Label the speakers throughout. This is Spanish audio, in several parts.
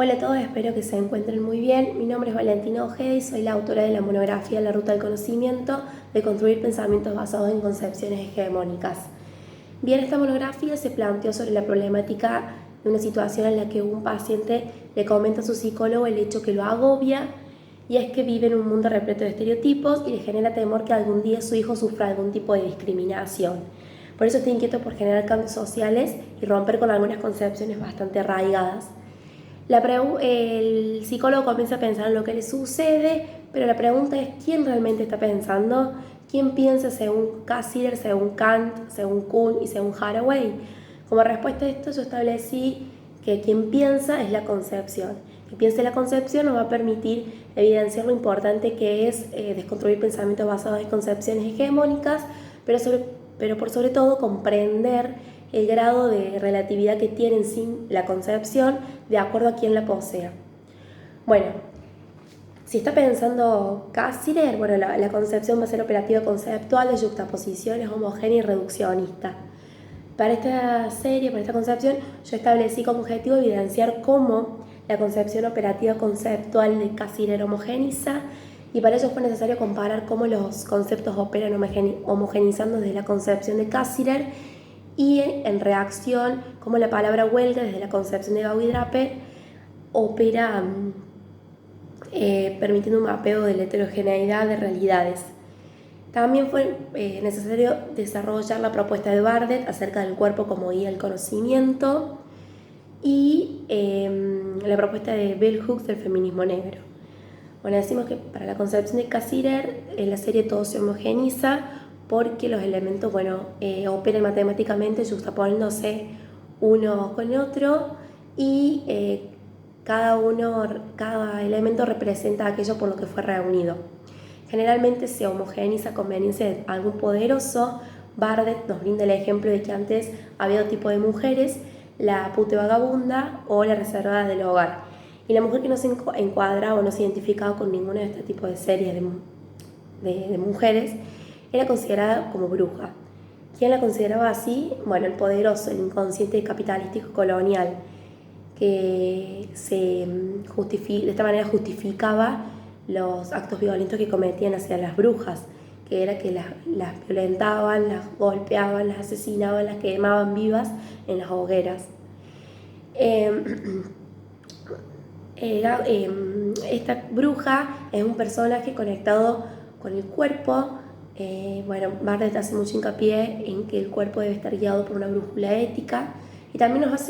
Speaker 1: Hola a todos, espero que se encuentren muy bien. Mi nombre es Valentina Ojeda y soy la autora de la monografía La Ruta del Conocimiento de construir pensamientos basados en concepciones hegemónicas. Bien, esta monografía se planteó sobre la problemática de una situación en la que un paciente le comenta a su psicólogo el hecho que lo agobia, y es que vive en un mundo repleto de estereotipos y le genera temor que algún día su hijo sufra algún tipo de discriminación. Por eso está inquieto por generar cambios sociales y romper con algunas concepciones bastante arraigadas. El psicólogo comienza a pensar en lo que le sucede, pero la pregunta es ¿quién realmente está pensando? ¿Quién piensa según Cassirer, según Kant, según Kuhn y según Haraway? Como respuesta a esto yo establecí que quien piensa es la concepción. Que piense la concepción nos va a permitir evidenciar lo importante que es desconstruir pensamientos basados en concepciones hegemónicas, pero por sobre todo comprender el grado de relatividad que tiene en sí la concepción de acuerdo a quien la posea. Bueno, si está pensando Cassirer, bueno, la concepción va a ser operativa conceptual de yuxtaposiciones homogénea y reduccionista. Para esta serie, para esta concepción, yo establecí como objetivo evidenciar cómo la concepción operativa conceptual de Cassirer homogeniza, y para ello fue necesario comparar cómo los conceptos operan homogenizando desde la concepción de Cassirer y en reacción cómo la palabra huelga desde la concepción de Gao y Draper opera permitiendo un mapeo de la heterogeneidad de realidades. También fue necesario desarrollar la propuesta de Bardet acerca del cuerpo como guía del conocimiento y la propuesta de Bell Hooks del feminismo negro. Bueno, decimos que para la concepción de Cassirer en la serie todo se homogeniza porque los elementos operan matemáticamente juxtaponiéndose uno con otro y cada elemento representa aquello por lo que fue reunido. Generalmente se homogeniza a conveniencia de algún poderoso. Bardet nos brinda el ejemplo de que antes había dos tipos de mujeres, la pute vagabunda o la reservada del hogar. Y la mujer que no se encuadraba o no se identificaba con ninguno de este tipo de series de mujeres era considerada como bruja. ¿Quién la consideraba así? Bueno, el poderoso, el inconsciente capitalístico colonial, que de esta manera justificaba los actos violentos que cometían hacia las brujas, que era que las violentaban, las golpeaban, las asesinaban, las quemaban vivas en las hogueras. Esta bruja es un personaje conectado con el cuerpo. Bardet hace mucho hincapié en que el cuerpo debe estar guiado por una brújula ética, y también nos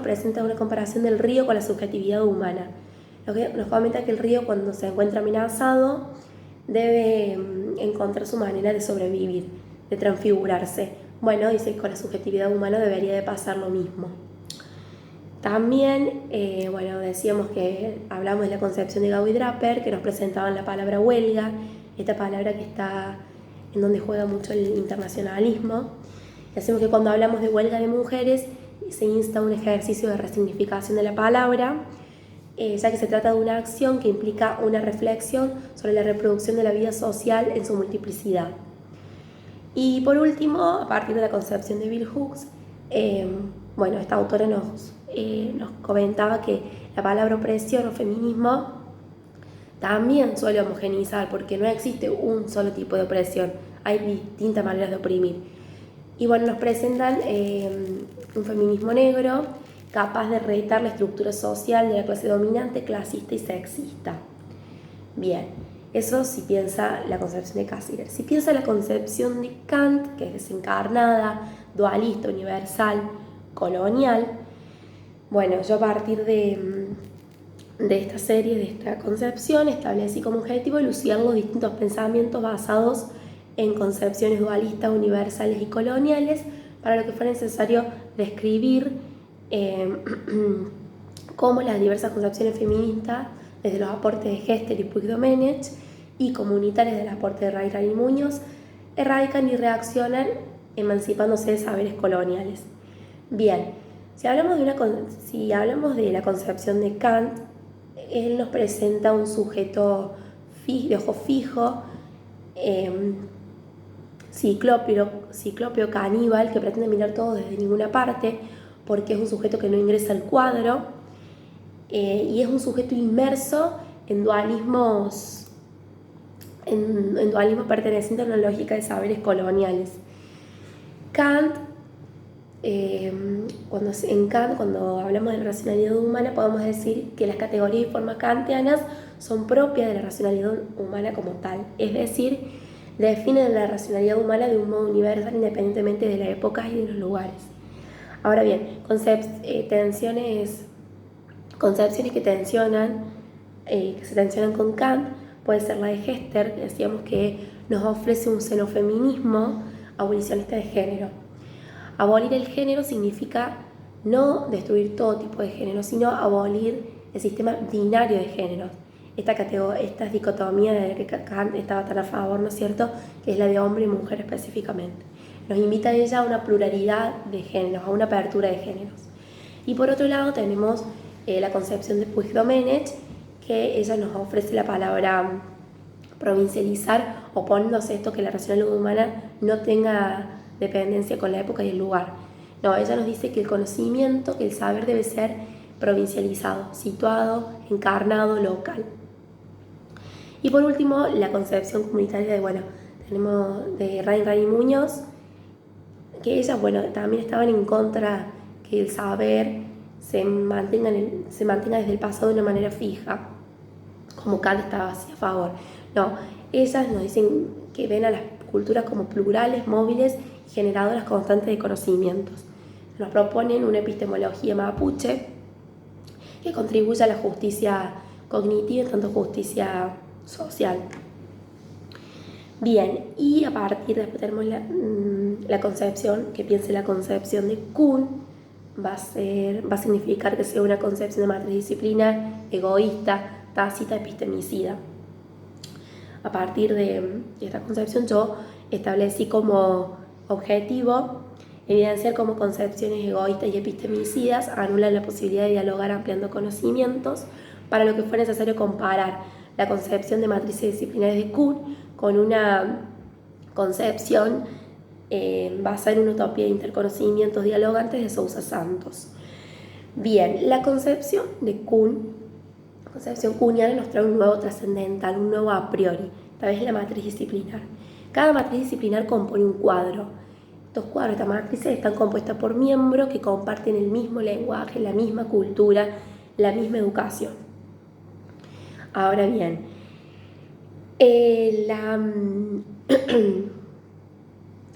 Speaker 1: presenta una comparación del río con la subjetividad humana. Nos comenta que el río, cuando se encuentra amenazado, debe encontrar su manera de sobrevivir, de transfigurarse. Bueno, dice que con la subjetividad humana debería de pasar lo mismo. También, decíamos que hablamos de la concepción de Gao y Draper, que nos presentaban la palabra huelga, esta palabra que está en donde juega mucho el internacionalismo. Y hacemos que cuando hablamos de huelga de mujeres se insta un ejercicio de resignificación de la palabra, ya que se trata de una acción que implica una reflexión sobre la reproducción de la vida social en su multiplicidad. Y por último, a partir de la concepción de Bell Hooks, esta autora nos comentaba que la palabra opresión o feminismo también suele homogeneizar, porque no existe un solo tipo de opresión, hay distintas maneras de oprimir. Y nos presentan un feminismo negro capaz de reeditar la estructura social de la clase dominante, clasista y sexista. Bien, eso si piensa la concepción de Cassirer. Si piensa la concepción de Kant, que es desencarnada, dualista, universal, colonial, yo a partir de esta serie, de esta concepción, establecí como objetivo elucidar los distintos pensamientos basados en concepciones dualistas, universales y coloniales, para lo que fue necesario describir cómo las diversas concepciones feministas, desde los aportes de Hester y Puig-Domenech y comunitarias del aporte de Rayran y Muñoz, erradican y reaccionan emancipándose de saberes coloniales. Bien, si hablamos de la concepción de Kant, él nos presenta un sujeto de ojo fijo, ciclópeo, caníbal, que pretende mirar todo desde ninguna parte, porque es un sujeto que no ingresa al cuadro. y es un sujeto inmerso en dualismos, en dualismos pertenecientes a una lógica de saberes coloniales. Kant, cuando hablamos de la racionalidad humana, podemos decir que las categorías y formas kantianas son propias de la racionalidad humana como tal, es decir, definen la racionalidad humana de un modo universal independientemente de las épocas y de los lugares. Ahora bien, concepciones que se tensionan con Kant puede ser la de Hester, que decíamos que nos ofrece un xenofeminismo abolicionista de género. Abolir el género significa no destruir todo tipo de género, sino abolir el sistema binario de géneros. Esta dicotomía de la que Kant estaba tan a favor, ¿no es cierto?, que es la de hombre y mujer específicamente. Nos invita a ella a una pluralidad de géneros, a una apertura de géneros. Y por otro lado tenemos la concepción de Puig-Domenech, que ella nos ofrece la palabra provincializar, oponiéndose a esto que la racionalidad humana no tenga dependencia con la época y el lugar. No, ella nos dice que el conocimiento, que el saber debe ser provincializado, situado, encarnado, local. Y por último, la concepción comunitaria tenemos de Rain y Muñoz, que ellas, también estaban en contra que el saber se mantenga desde el pasado de una manera fija, como Kant estaba así a favor. No, ellas nos dicen que ven a las culturas como plurales, móviles y generadoras constantes de conocimientos. Nos proponen una epistemología mapuche que contribuye a la justicia cognitiva y tanto justicia social. Bien, y a partir de después tenemos la concepción, que piense la concepción de Kuhn, va a significar que sea una concepción de matriz disciplinar, egoísta, tácita, epistemicida. A partir de esta concepción yo establecí como objetivo evidenciar cómo concepciones egoístas y epistemicidas anulan la posibilidad de dialogar ampliando conocimientos, para lo que fue necesario comparar la concepción de matrices disciplinares de Kuhn con una concepción basada en una utopía de interconocimientos dialogantes de Sousa Santos. Bien, la concepción de Kuhn, la concepción kuhniana, nos trae un nuevo trascendental, un nuevo a priori, esta vez la matriz disciplinar. Cada matriz disciplinar compone un cuadro. Estos cuadros, estas matrices, están compuestas por miembros que comparten el mismo lenguaje, la misma cultura, la misma educación. Ahora bien,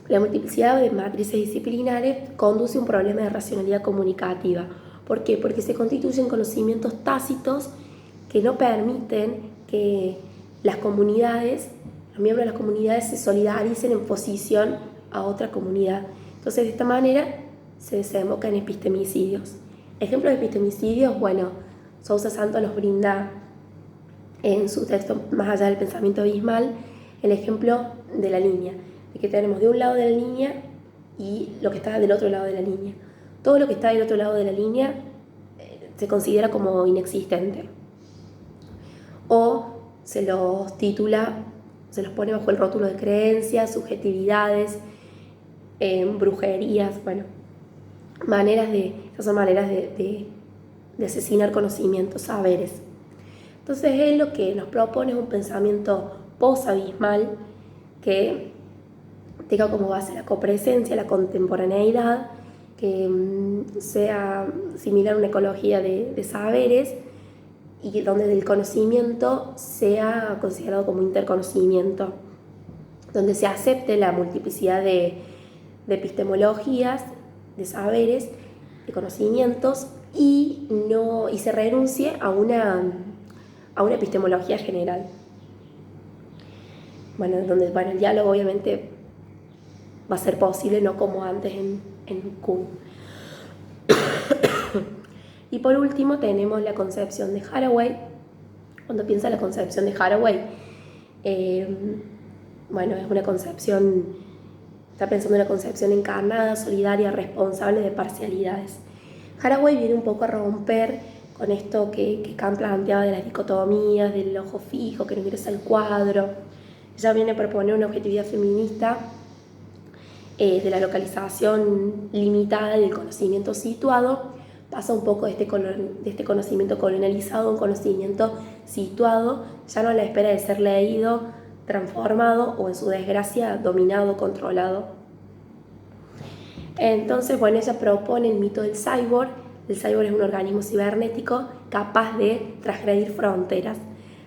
Speaker 1: la multiplicidad de matrices disciplinares conduce a un problema de racionalidad comunicativa. ¿Por qué? Porque se constituyen conocimientos tácitos que no permiten que las comunidades, los miembros de las comunidades se solidaricen en posición a otra comunidad. Entonces, de esta manera se desemboca en epistemicidios. Ejemplos de epistemicidios, Sousa Santos nos brinda en su texto Más allá del pensamiento abismal el ejemplo de la línea, de que tenemos de un lado de la línea y lo que está del otro lado de la línea. Todo lo que está del otro lado de la línea se considera como inexistente, o se los pone bajo el rótulo de creencias, subjetividades, brujerías, esas son maneras de asesinar conocimientos, saberes. Entonces él lo que nos propone es un pensamiento posabismal que tenga como base la copresencia, la contemporaneidad, que sea similar a una ecología de saberes, y donde el conocimiento sea considerado como interconocimiento, donde se acepte la multiplicidad de epistemologías, de saberes, de conocimientos, y se renuncie a una epistemología general. Donde el diálogo obviamente va a ser posible, no como antes en Kuhn. Y por último tenemos la concepción de Haraway. Cuando piensa la concepción de Haraway, es una concepción, está pensando en una concepción encarnada, solidaria, responsable de parcialidades. Haraway viene un poco a romper con esto que Kant planteaba de las dicotomías, del ojo fijo, que no ingresa al cuadro. Ella viene a proponer una objetividad feminista de la localización limitada del conocimiento situado, pasa un poco de este conocimiento colonializado a un conocimiento situado, ya no a la espera de ser leído, transformado o en su desgracia dominado, controlado. Entonces, bueno, ella propone el mito del cyborg. El cyborg es un organismo cibernético capaz de transgredir fronteras.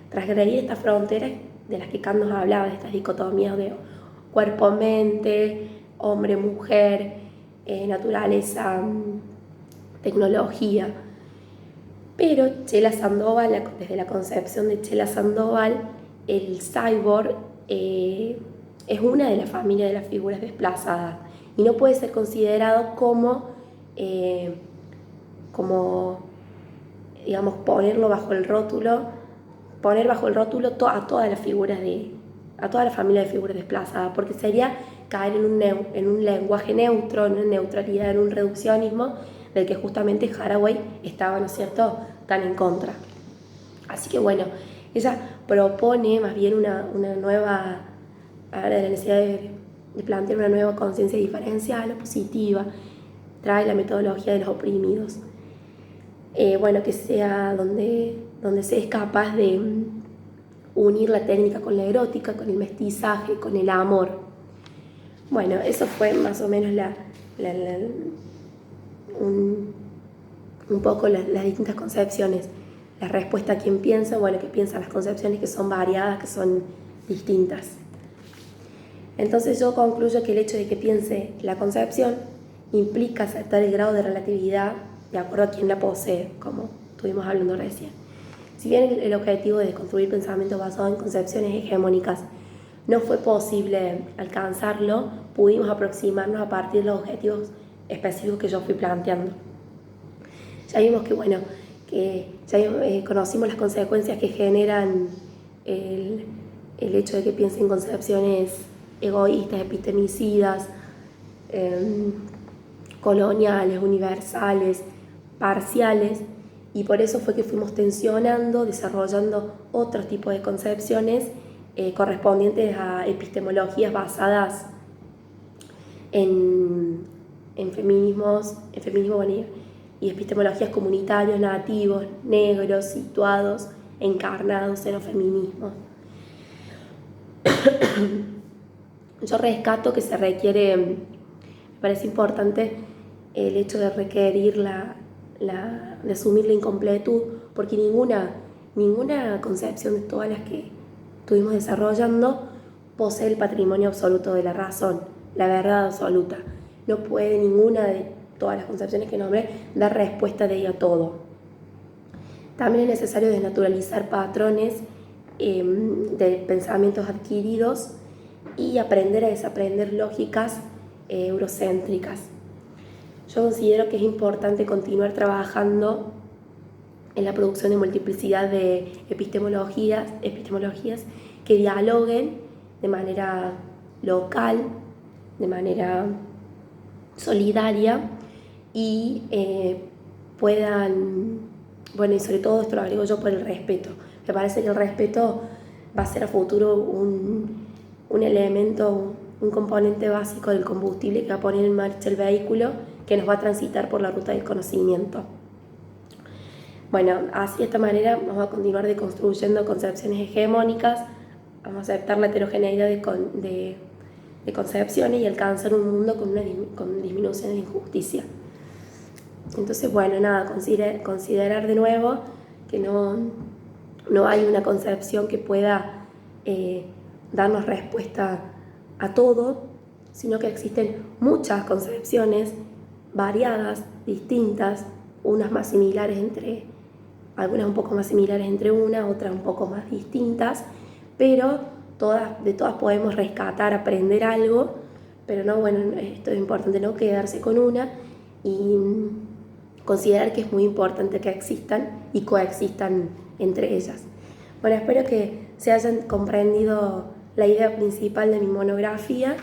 Speaker 1: Transgredir estas fronteras de las que Kant nos hablaba, de estas dicotomías de cuerpo-mente, hombre-mujer, naturaleza, tecnología. Pero Chela Sandoval, desde la concepción de Chela Sandoval, el cyborg es una de las familias de las figuras desplazadas y no puede ser considerado como digamos, poner bajo el rótulo a todas las figuras a toda la familia de figuras desplazadas, porque sería caer en un lenguaje neutro, en una neutralidad, en un reduccionismo del que justamente Haraway estaba, ¿no es cierto?, tan en contra. Así que bueno, ella propone más bien una nueva, la necesidad de plantear una nueva conciencia diferencial o positiva, trae la metodología de los oprimidos. Bueno, que sea donde se es capaz de unir la técnica con la erótica, con el mestizaje, con el amor. Bueno, eso fue más o menos un poco las distintas concepciones. La respuesta a quien piensa, bueno, que piensa las concepciones que son variadas, que son distintas. Entonces yo concluyo que el hecho de que piense la concepción implica aceptar el grado de relatividad de acuerdo a quien la posee, como estuvimos hablando recién. Si bien el objetivo de construir pensamiento basado en concepciones hegemónicas no fue posible alcanzarlo, pudimos aproximarnos a partir de los objetivos específicos que yo fui planteando. Ya vimos que, bueno, conocimos las consecuencias que generan el hecho de que piensen concepciones egoístas, epistemicidas, coloniales, universales, parciales, y por eso fue que fuimos tensionando, desarrollando otros tipos de concepciones correspondientes a epistemologías basadas en feminismo y epistemologías comunitarios, nativos, negros, situados, encarnados en los feminismos. Yo rescato que se requiere, me parece importante el hecho de requerir de asumir la incompletud, porque ninguna concepción de todas las que estuvimos desarrollando posee el patrimonio absoluto de la razón, la verdad absoluta. No puede ninguna de todas las concepciones que nombré dar respuesta de ella a todo. También es necesario desnaturalizar patrones de pensamientos adquiridos y aprender a desaprender lógicas eurocéntricas. Yo considero que es importante continuar trabajando en la producción de multiplicidad de epistemologías que dialoguen de manera local, de manera solidaria y puedan, bueno, y sobre todo esto lo agrego yo por el respeto. Me parece que el respeto va a ser a futuro un elemento, un componente básico del combustible que va a poner en marcha el vehículo que nos va a transitar por la ruta del conocimiento. Bueno, así de esta manera vamos a continuar deconstruyendo concepciones hegemónicas, vamos a aceptar la heterogeneidad de concepciones y alcanzar un mundo con disminución de injusticia. Entonces, bueno, nada, considerar de nuevo que no hay una concepción que pueda darnos respuesta a todo, sino que existen muchas concepciones variadas, distintas, unas más similares algunas un poco más similares entre unas, otras un poco más distintas, pero de todas podemos rescatar, aprender algo, pero no, bueno, esto es importante, no quedarse con una y considerar que es muy importante que existan y coexistan entre ellas. Bueno, espero que se hayan comprendido la idea principal de mi monografía